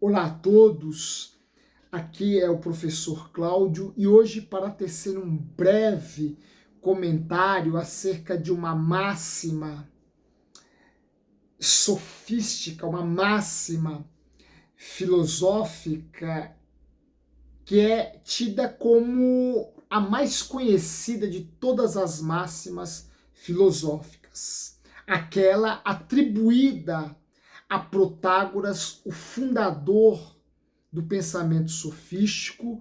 Olá a todos, aqui é o professor Cláudio e hoje para tecer um breve comentário acerca de uma máxima sofística, uma máxima filosófica que é tida como a mais conhecida de todas as máximas filosóficas, aquela atribuída a Protágoras, o fundador do pensamento sofístico,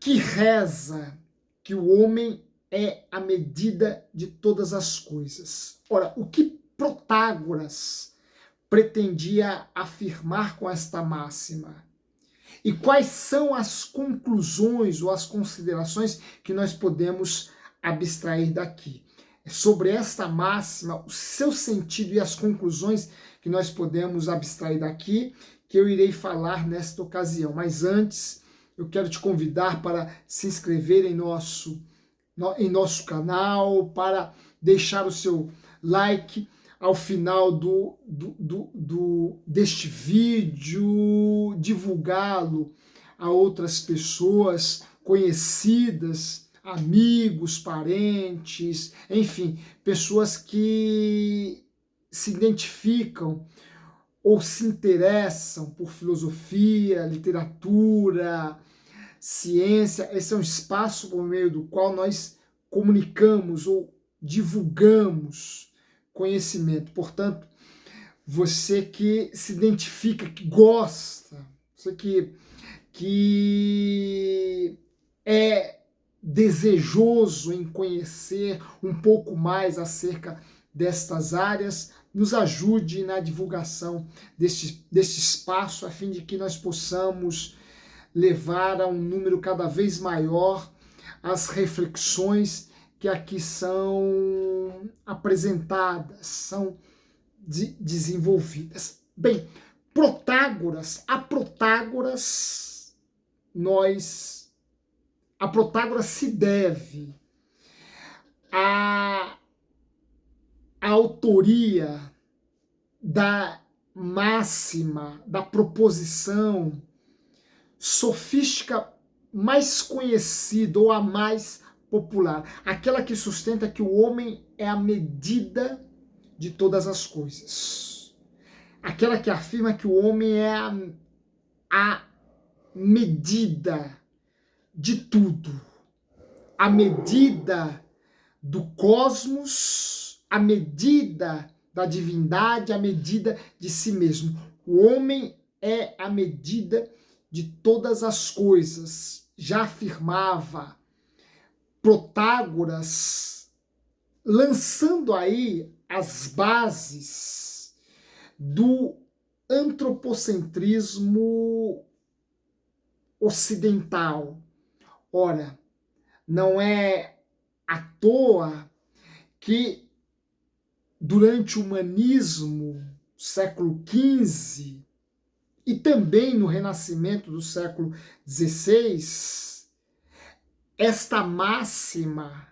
que reza que o homem é a medida de todas as coisas. Ora, o que Protágoras pretendia afirmar com esta máxima? E quais são as conclusões ou as considerações que nós podemos abstrair daqui? Sobre esta máxima, o seu sentido e as conclusões que nós podemos abstrair daqui, que eu irei falar nesta ocasião. Mas antes, eu quero te convidar para se inscrever em nosso canal, para deixar o seu like ao final deste vídeo, divulgá-lo a outras pessoas conhecidas, amigos, parentes, enfim, pessoas que se identificam ou se interessam por filosofia, literatura, ciência. Esse é um espaço por meio do qual nós comunicamos ou divulgamos conhecimento. Portanto, você que se identifica, que gosta, você que é desejoso em conhecer um pouco mais acerca destas áreas, nos ajude na divulgação deste espaço, a fim de que nós possamos levar a um número cada vez maior as reflexões que aqui são apresentadas, são desenvolvidas. Bem, a Protágoras se deve à autoria da máxima, da proposição sofística mais conhecida ou a mais popular, aquela que sustenta que o homem é a medida de todas as coisas, aquela que afirma que o homem é a medida de tudo, a medida do cosmos, a medida da divindade, a medida de si mesmo. O homem é a medida de todas as coisas, já afirmava Protágoras, lançando aí as bases do antropocentrismo ocidental. Ora, não é à toa que durante o humanismo, século XV, e também no Renascimento do século XVI, esta máxima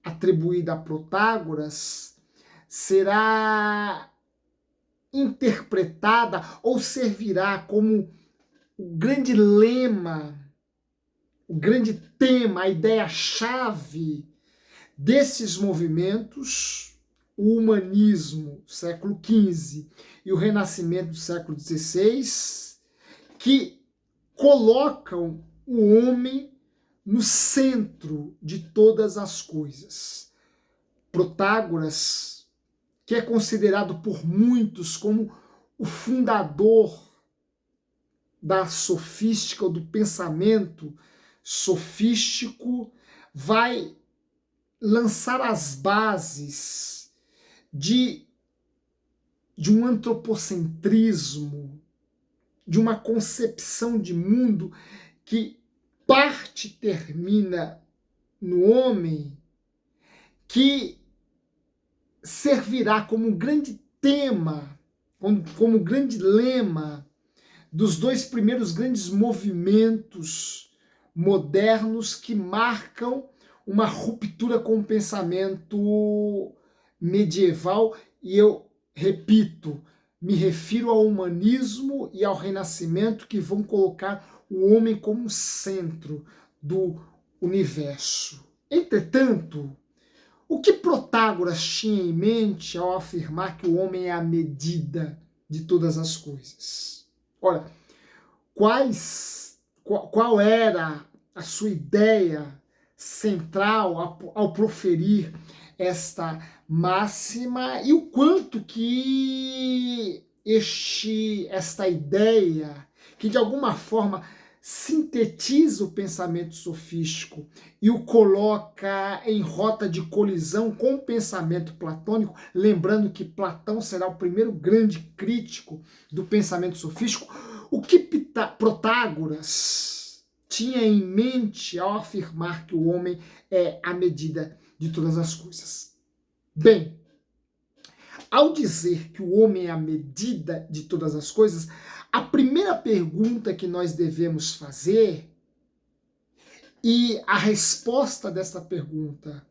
atribuída a Protágoras será interpretada ou servirá como o grande lema, o grande tema, a ideia-chave desses movimentos, o humanismo, século XV, e o Renascimento do século XVI, que colocam o homem no centro de todas as coisas. Protágoras, que é considerado por muitos como o fundador da sofística ou do pensamento sofístico, vai lançar as bases de um antropocentrismo, de uma concepção de mundo que parte termina no homem, que servirá como um grande tema, como um grande lema dos dois primeiros grandes movimentos modernos que marcam uma ruptura com o pensamento medieval. E eu repito, Me refiro ao humanismo e ao renascimento que vão colocar o homem como centro do universo. Entretanto, o que Protágoras tinha em mente ao afirmar que o homem é a medida de todas as coisas? Ora, qual era a sua ideia central ao proferir esta máxima e o quanto que esta ideia, que de alguma forma sintetiza o pensamento sofístico e o coloca em rota de colisão com o pensamento platônico, lembrando que Platão será o primeiro grande crítico do pensamento sofístico, o que Protágoras tinha em mente ao afirmar que o homem é a medida de todas as coisas? Bem, ao dizer que o homem é a medida de todas as coisas, a primeira pergunta que nós devemos fazer, e a resposta dessa pergunta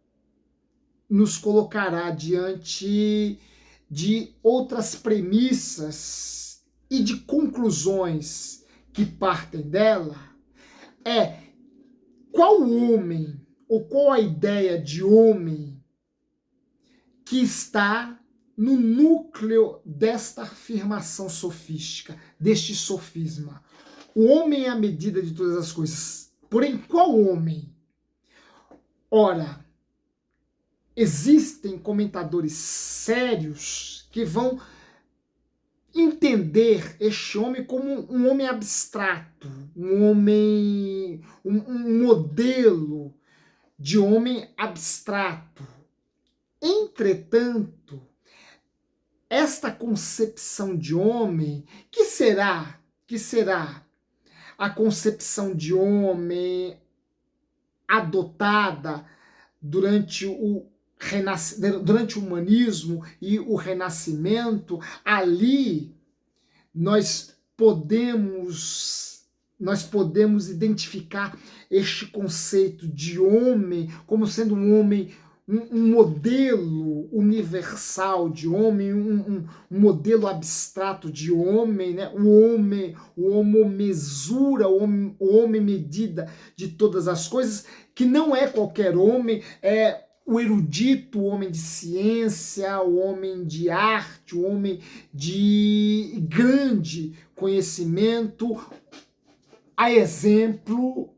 nos colocará diante de outras premissas e de conclusões que partem dela, é qual homem, ou qual a ideia de homem que está no núcleo desta afirmação sofística, deste sofisma. O homem é a medida de todas as coisas. Porém, qual homem? Ora, existem comentadores sérios que vão entender este homem como um homem abstrato, um modelo de homem abstrato. Entretanto, esta concepção de homem, que será a concepção de homem adotada durante o humanismo e o renascimento, ali nós podemos identificar este conceito de homem como sendo um homem, um modelo universal de homem, um modelo abstrato de homem, né? O homo mesura, o homem medida de todas as coisas, que não é qualquer homem, é o erudito, o homem de ciência, o homem de arte, o homem de grande conhecimento, a exemplo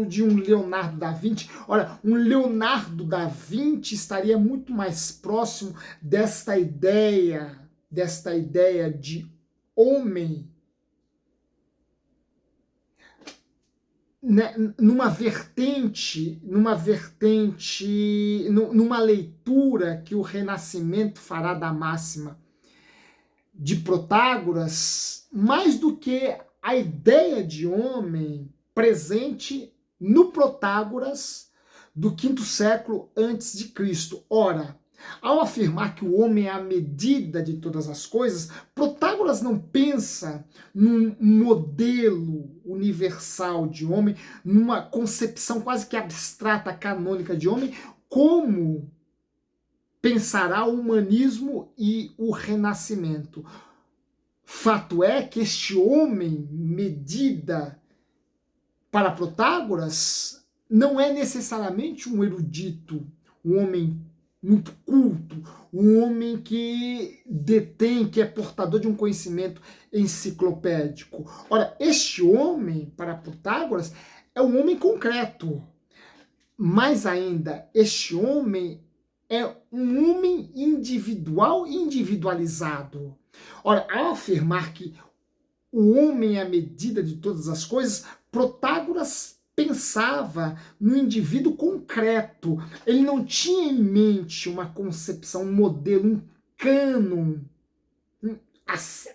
de um Leonardo da Vinci. Ora, um Leonardo da Vinci estaria muito mais próximo desta ideia de homem, né, numa leitura que o Renascimento fará da máxima de Protágoras, mais do que a ideia de homem presente no Protágoras do quinto século antes de Cristo. Ora, ao afirmar que o homem é a medida de todas as coisas, Protágoras não pensa num modelo universal de homem, numa concepção quase que abstrata, canônica de homem, como pensará o humanismo e o renascimento. Fato é que este homem medida para Protágoras não é necessariamente um erudito, um homem muito culto, um homem que detém, que é portador de um conhecimento enciclopédico. Ora, este homem, para Protágoras, é um homem concreto. Mais ainda, este homem é um homem individual e individualizado. Ora, ao afirmar que o homem é a medida de todas as coisas, Protágoras pensava no indivíduo concreto. Ele não tinha em mente uma concepção, um modelo,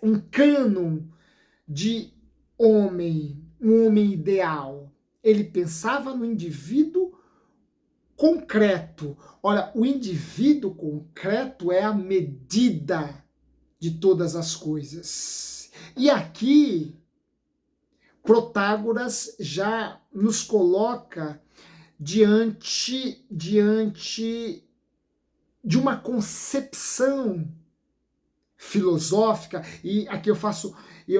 um cânon de homem, um homem ideal. Ele pensava no indivíduo concreto. Ora, o indivíduo concreto é a medida de todas as coisas. E aqui Protágoras já nos coloca diante de uma concepção filosófica, e aqui eu faço, e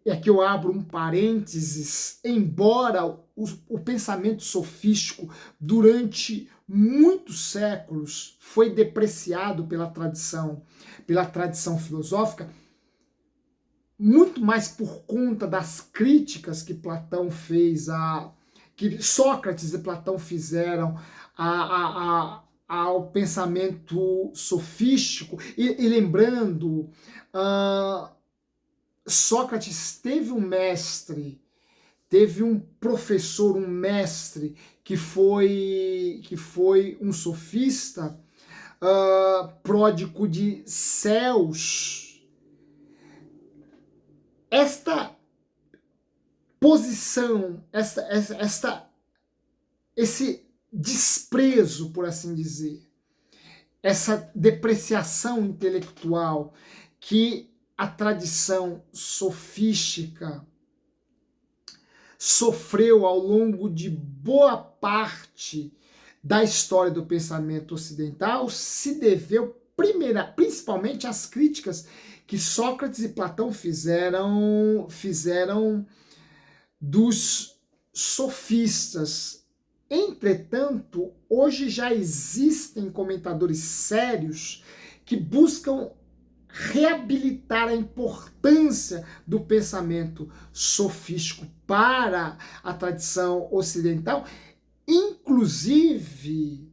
aqui eu abro um parênteses, embora o pensamento sofístico durante muitos séculos foi depreciado pela tradição filosófica, muito mais por conta das críticas que Platão fez, que Sócrates e Platão fizeram ao pensamento sofístico. E lembrando, Sócrates teve um mestre, teve um professor, um mestre, que foi um sofista, pródigo de Céus. Esta posição, esse desprezo, por assim dizer, essa depreciação intelectual que a tradição sofística sofreu ao longo de boa parte da história do pensamento ocidental se deveu principalmente às críticas que Sócrates e Platão fizeram dos sofistas. Entretanto, hoje já existem comentadores sérios que buscam reabilitar a importância do pensamento sofístico para a tradição ocidental, inclusive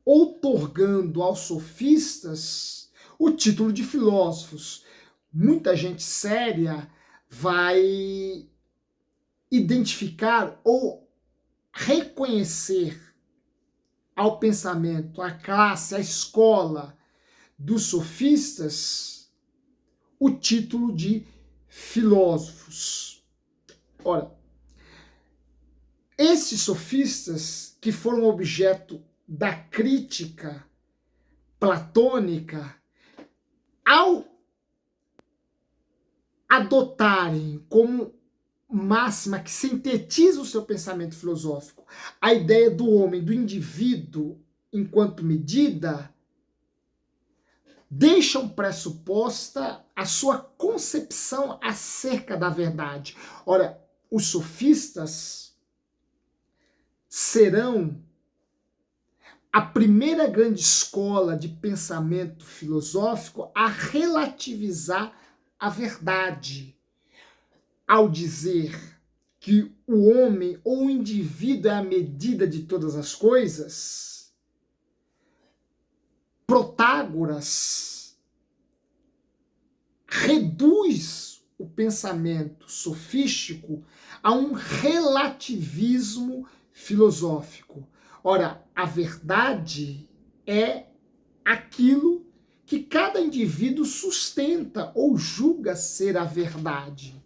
outorgando aos sofistas o título de filósofos. Muita gente séria vai identificar ou reconhecer ao pensamento, à classe, à escola dos sofistas o título de filósofos. Ora, esses sofistas que foram objeto da crítica platônica, ao adotarem como máxima que sintetiza o seu pensamento filosófico a ideia do homem, do indivíduo enquanto medida, deixam pressuposta a sua concepção acerca da verdade. Ora, os sofistas serão a primeira grande escola de pensamento filosófico a relativizar a verdade, ao dizer que o homem ou o indivíduo é a medida de todas as coisas. Protágoras reduz o pensamento sofístico a um relativismo filosófico. Ora, a verdade é aquilo que cada indivíduo sustenta ou julga ser a verdade.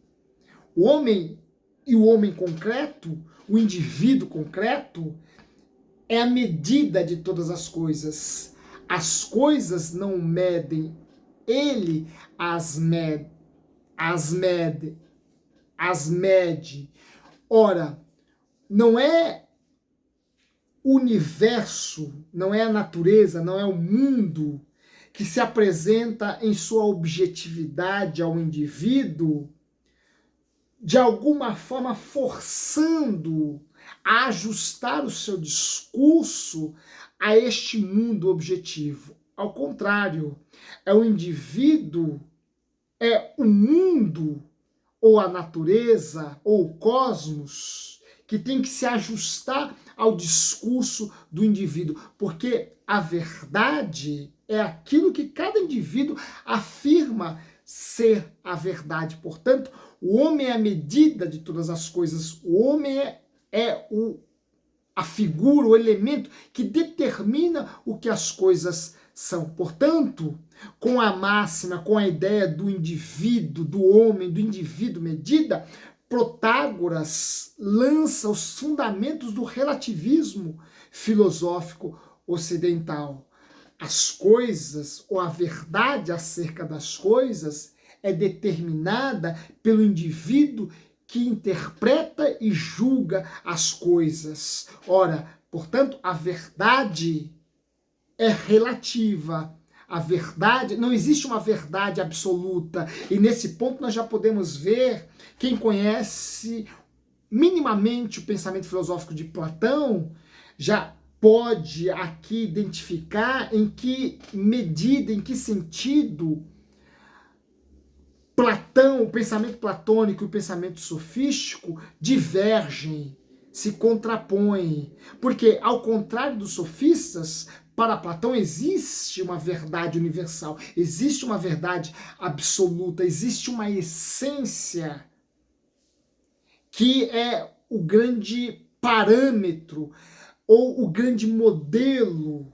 O homem e o homem concreto, o indivíduo concreto, é a medida de todas as coisas. As coisas não medem, ele as mede. Ora, não é o universo, não é a natureza, não é o mundo que se apresenta em sua objetividade ao indivíduo, de alguma forma forçando a ajustar o seu discurso a este mundo objetivo. Ao contrário, é o indivíduo, é o mundo, ou a natureza, ou o cosmos, que tem que se ajustar ao discurso do indivíduo, porque a verdade é aquilo que cada indivíduo afirma ser a verdade. Portanto, o homem é a medida de todas as coisas, o homem é a figura, o elemento que determina o que as coisas são. Portanto, com a máxima, com a ideia do indivíduo, do homem, do indivíduo medida, Protágoras lança os fundamentos do relativismo filosófico ocidental. As coisas, ou a verdade acerca das coisas, é determinada pelo indivíduo que interpreta e julga as coisas. Ora, portanto, a verdade é relativa. a verdade, não existe uma verdade absoluta. E nesse ponto nós já podemos ver, quem conhece minimamente o pensamento filosófico de Platão, já pode aqui identificar em que medida, em que sentido Platão, o pensamento platônico e o pensamento sofístico divergem, se contrapõem. Porque, ao contrário dos sofistas, para Platão existe uma verdade universal, existe uma verdade absoluta, existe uma essência que é o grande parâmetro ou o grande modelo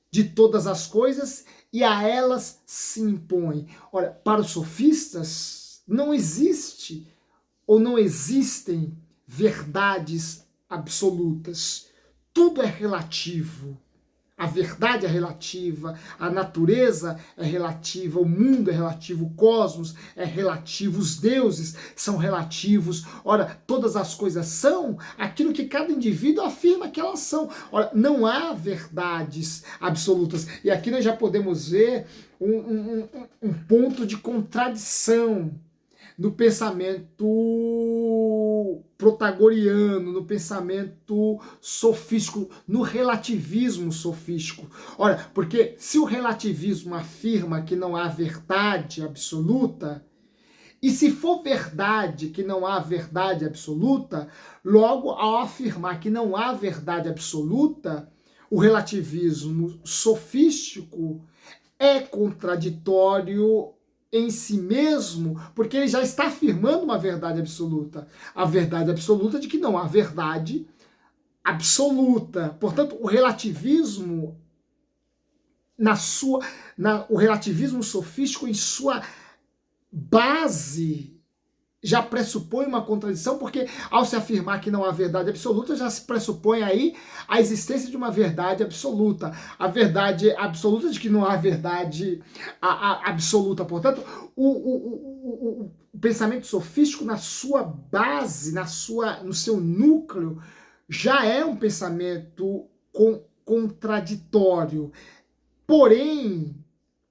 de todas as coisas e a elas se impõe. Ora, para os sofistas não existe ou não existem verdades absolutas. Tudo é relativo. A verdade é relativa, a natureza é relativa, o mundo é relativo, o cosmos é relativo, os deuses são relativos. Ora, todas as coisas são aquilo que cada indivíduo afirma que elas são. Ora, não há verdades absolutas. E aqui nós já podemos ver um ponto de contradição no pensamento protagoriano, no pensamento sofístico, no relativismo sofístico. Ora, porque se o relativismo afirma que não há verdade absoluta, e se for verdade que não há verdade absoluta, logo, ao afirmar que não há verdade absoluta, o relativismo sofístico é contraditório em si mesmo, porque ele já está afirmando uma verdade absoluta. A verdade absoluta de que não há verdade absoluta. Portanto, o relativismo o relativismo sofístico em sua base já pressupõe uma contradição, porque ao se afirmar que não há verdade absoluta, já se pressupõe aí a existência de uma verdade absoluta. A verdade absoluta de que não há verdade absoluta. Portanto, o pensamento sofístico na sua base, no seu núcleo, já é um pensamento contraditório. Porém,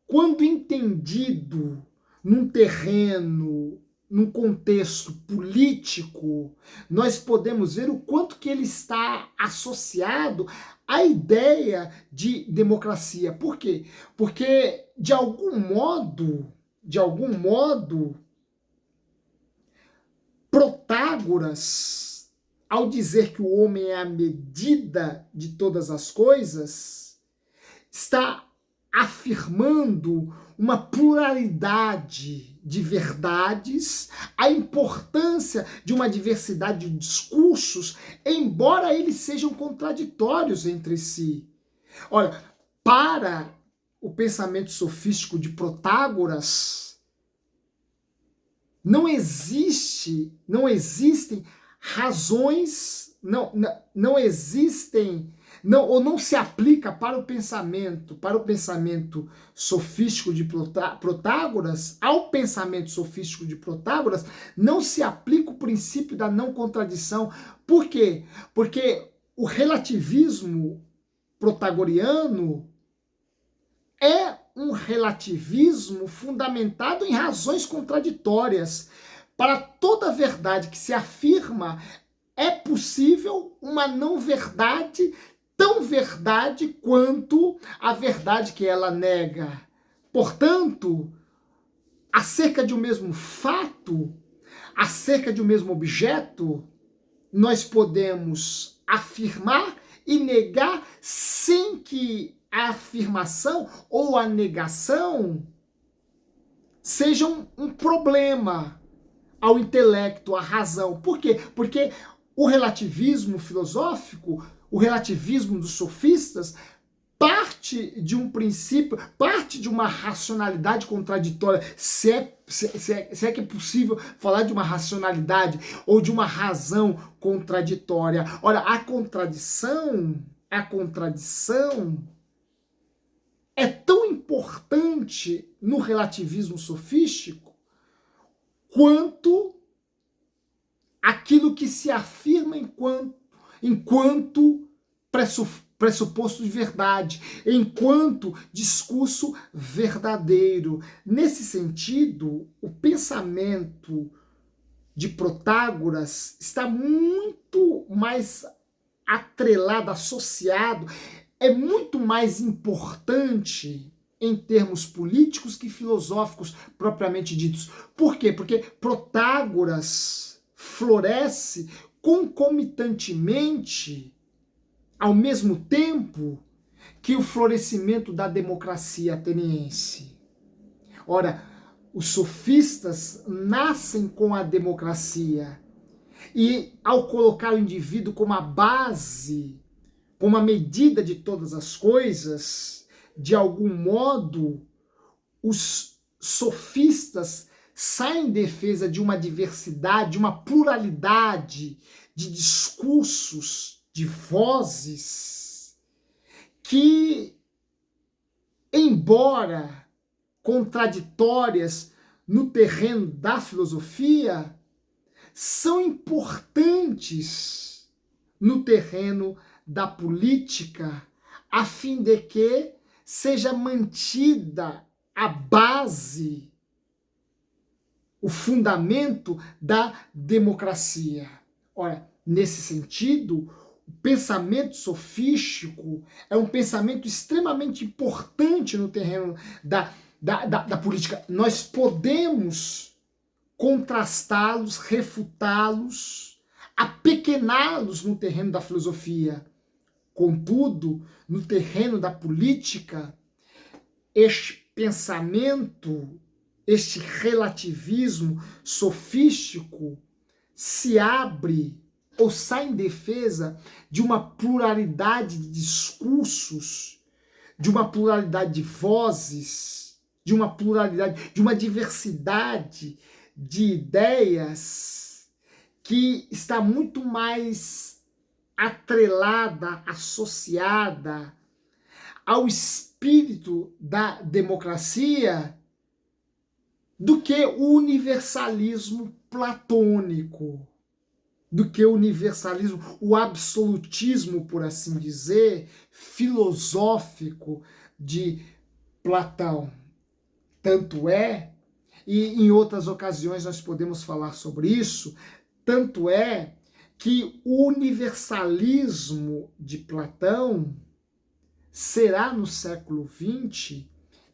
quando entendido num terreno, num contexto político, nós podemos ver o quanto que ele está associado à ideia de democracia. Por quê? Porque, de algum modo, Protágoras, ao dizer que o homem é a medida de todas as coisas, está afirmando uma pluralidade de verdades, a importância de uma diversidade de discursos, embora eles sejam contraditórios entre si. Olha, para o pensamento sofístico de Protágoras, não existem razões, não existem, ou não se aplica para o pensamento sofístico de Protágoras, ao pensamento sofístico de Protágoras, não se aplica o princípio da não contradição. Por quê? Porque o relativismo protagoriano é um relativismo fundamentado em razões contraditórias. Para toda verdade que se afirma, é possível uma não verdade, tão verdade quanto a verdade que ela nega. Portanto, acerca de um mesmo fato, acerca de um mesmo objeto, nós podemos afirmar e negar sem que a afirmação ou a negação sejam um problema ao intelecto, à razão. Por quê? Porque o relativismo filosófico, o relativismo dos sofistas, parte de um princípio, parte de uma racionalidade contraditória, se é que é possível falar de uma racionalidade ou de uma razão contraditória. Ora, a contradição é tão importante no relativismo sofístico quanto aquilo que se afirma enquanto pressuposto de verdade, enquanto discurso verdadeiro. Nesse sentido, o pensamento de Protágoras está muito mais atrelado, associado, é muito mais importante em termos políticos que filosóficos propriamente ditos. Por quê? Porque Protágoras floresce concomitantemente, ao mesmo tempo, que o florescimento da democracia ateniense. Ora, os sofistas nascem com a democracia e, ao colocar o indivíduo como a base, como a medida de todas as coisas, de algum modo, os sofistas saem em defesa de uma diversidade, de uma pluralidade de discursos, de vozes, que, embora contraditórias no terreno da filosofia, são importantes no terreno da política, a fim de que seja mantida a base, o fundamento da democracia. Ora, nesse sentido, o pensamento sofístico é um pensamento extremamente importante no terreno da política. Nós podemos contrastá-los, refutá-los, apequená-los no terreno da filosofia. Contudo, no terreno da política, este pensamento, este relativismo sofístico se abre ou sai em defesa de uma pluralidade de discursos, de uma pluralidade de vozes, de uma pluralidade, de uma diversidade de ideias que está muito mais atrelada, associada ao espírito da democracia do que o universalismo platônico, do que o universalismo, o absolutismo, por assim dizer, filosófico de Platão. Tanto é, e em outras ocasiões nós podemos falar sobre isso, tanto é que o universalismo de Platão será, no século XX,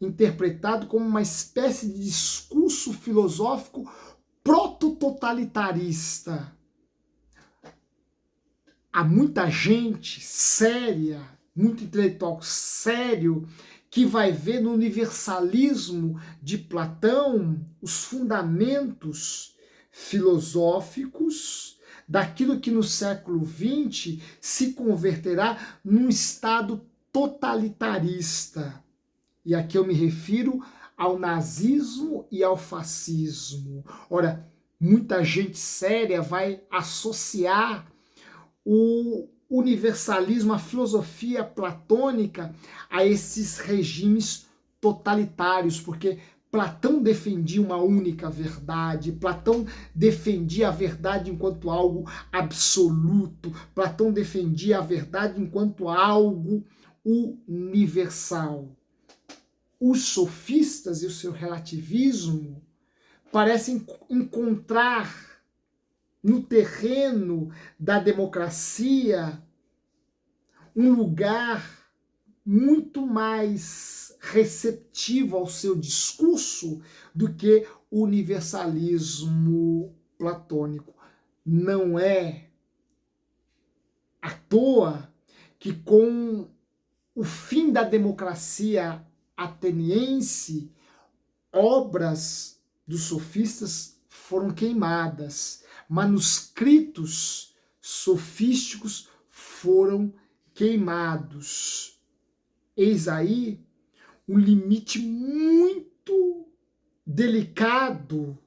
interpretado como uma espécie de discurso filosófico proto-totalitarista. Há muita gente séria, muito intelectual sério, que vai ver no universalismo de Platão os fundamentos filosóficos daquilo que no século XX se converterá num Estado totalitarista. E aqui eu me refiro ao nazismo e ao fascismo. Ora, muita gente séria vai associar o universalismo, a filosofia platônica, a esses regimes totalitários, porque Platão defendia uma única verdade, Platão defendia a verdade enquanto algo absoluto, Platão defendia a verdade enquanto algo universal. Os sofistas e o seu relativismo parecem encontrar no terreno da democracia um lugar muito mais receptivo ao seu discurso do que o universalismo platônico. Não é à toa que, com o fim da democracia ateniense, obras dos sofistas foram queimadas, manuscritos sofísticos foram queimados. Eis aí um limite muito delicado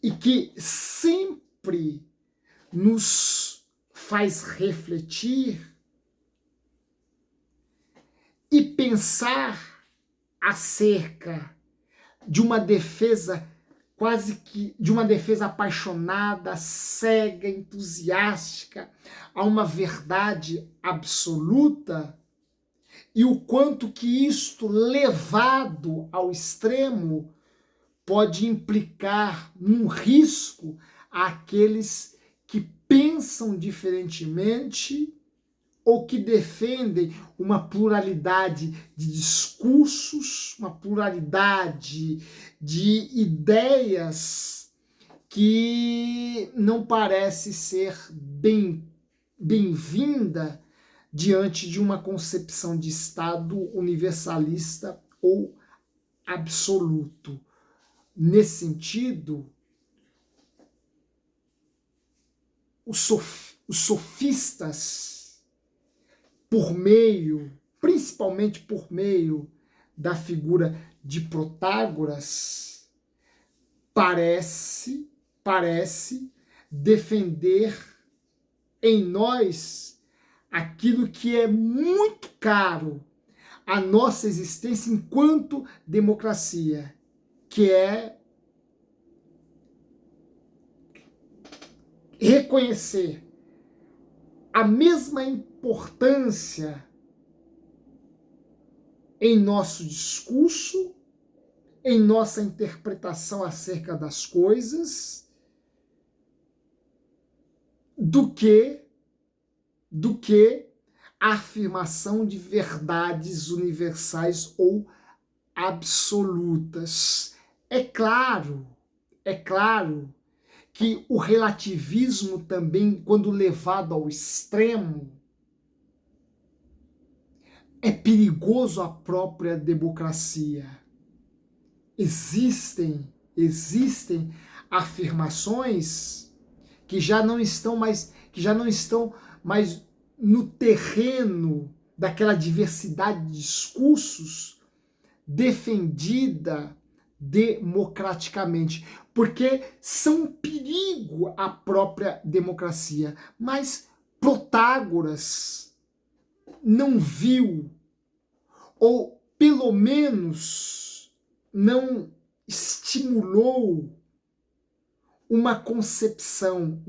e que sempre nos faz refletir e pensar acerca de uma defesa quase que de uma defesa apaixonada, cega, entusiástica a uma verdade absoluta, e o quanto que isto levado ao extremo pode implicar num risco àqueles que pensam diferentemente ou que defendem uma pluralidade de discursos, uma pluralidade de ideias que não parece ser bem-vinda diante de uma concepção de Estado universalista ou absoluto. Nesse sentido, os sofistas, principalmente por meio da figura de Protágoras, parece defender em nós aquilo que é muito caro à nossa existência enquanto democracia, que é reconhecer a mesma importância em nosso discurso, em nossa interpretação acerca das coisas, do que a afirmação de verdades universais ou absolutas. É claro que o relativismo também, quando levado ao extremo, é perigoso à própria democracia. Existem afirmações que já não estão mais no terreno daquela diversidade de discursos defendida democraticamente, porque são um perigo à própria democracia. Mas Protágoras não viu, ou pelo menos não estimulou uma concepção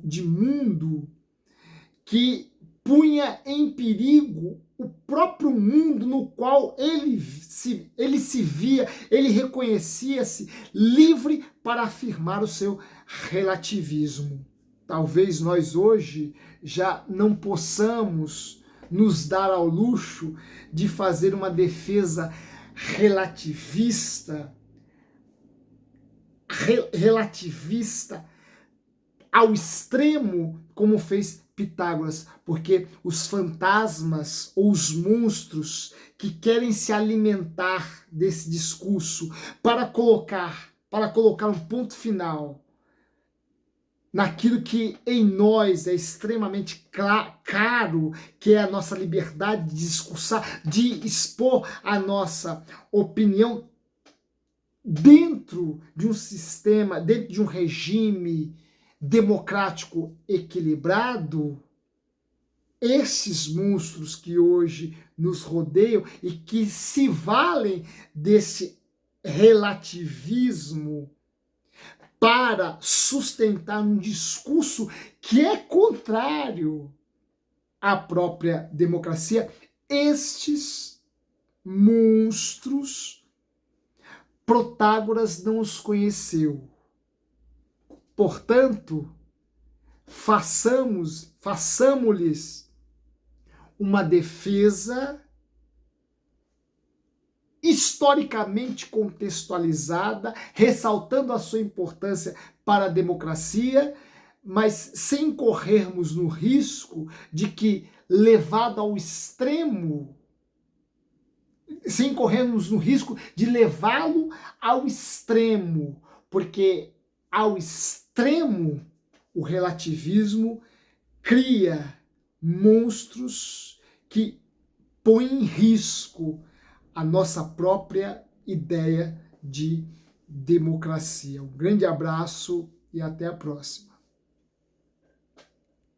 de mundo que punha em perigo o próprio mundo no qual ele se via, ele reconhecia-se livre para afirmar o seu relativismo. Talvez nós hoje já não possamos nos dar ao luxo de fazer uma defesa relativista ao extremo, como fez Pitágoras, porque os fantasmas ou os monstros que querem se alimentar desse discurso para colocar um ponto final naquilo que em nós é extremamente caro, que é a nossa liberdade de discursar, de expor a nossa opinião dentro de um sistema, dentro de um regime democrático equilibrado. Esses monstros que hoje nos rodeiam e que se valem desse relativismo para sustentar um discurso que é contrário à própria democracia, estes monstros Protágoras não os conheceu. Portanto, façamos-lhes uma defesa historicamente contextualizada, ressaltando a sua importância para a democracia, mas sem corrermos no risco de que, levado ao extremo, sem corrermos no risco de levá-lo ao extremo, porque ao extremo o relativismo cria monstros que põem em risco a nossa própria ideia de democracia. Um grande abraço e até a próxima.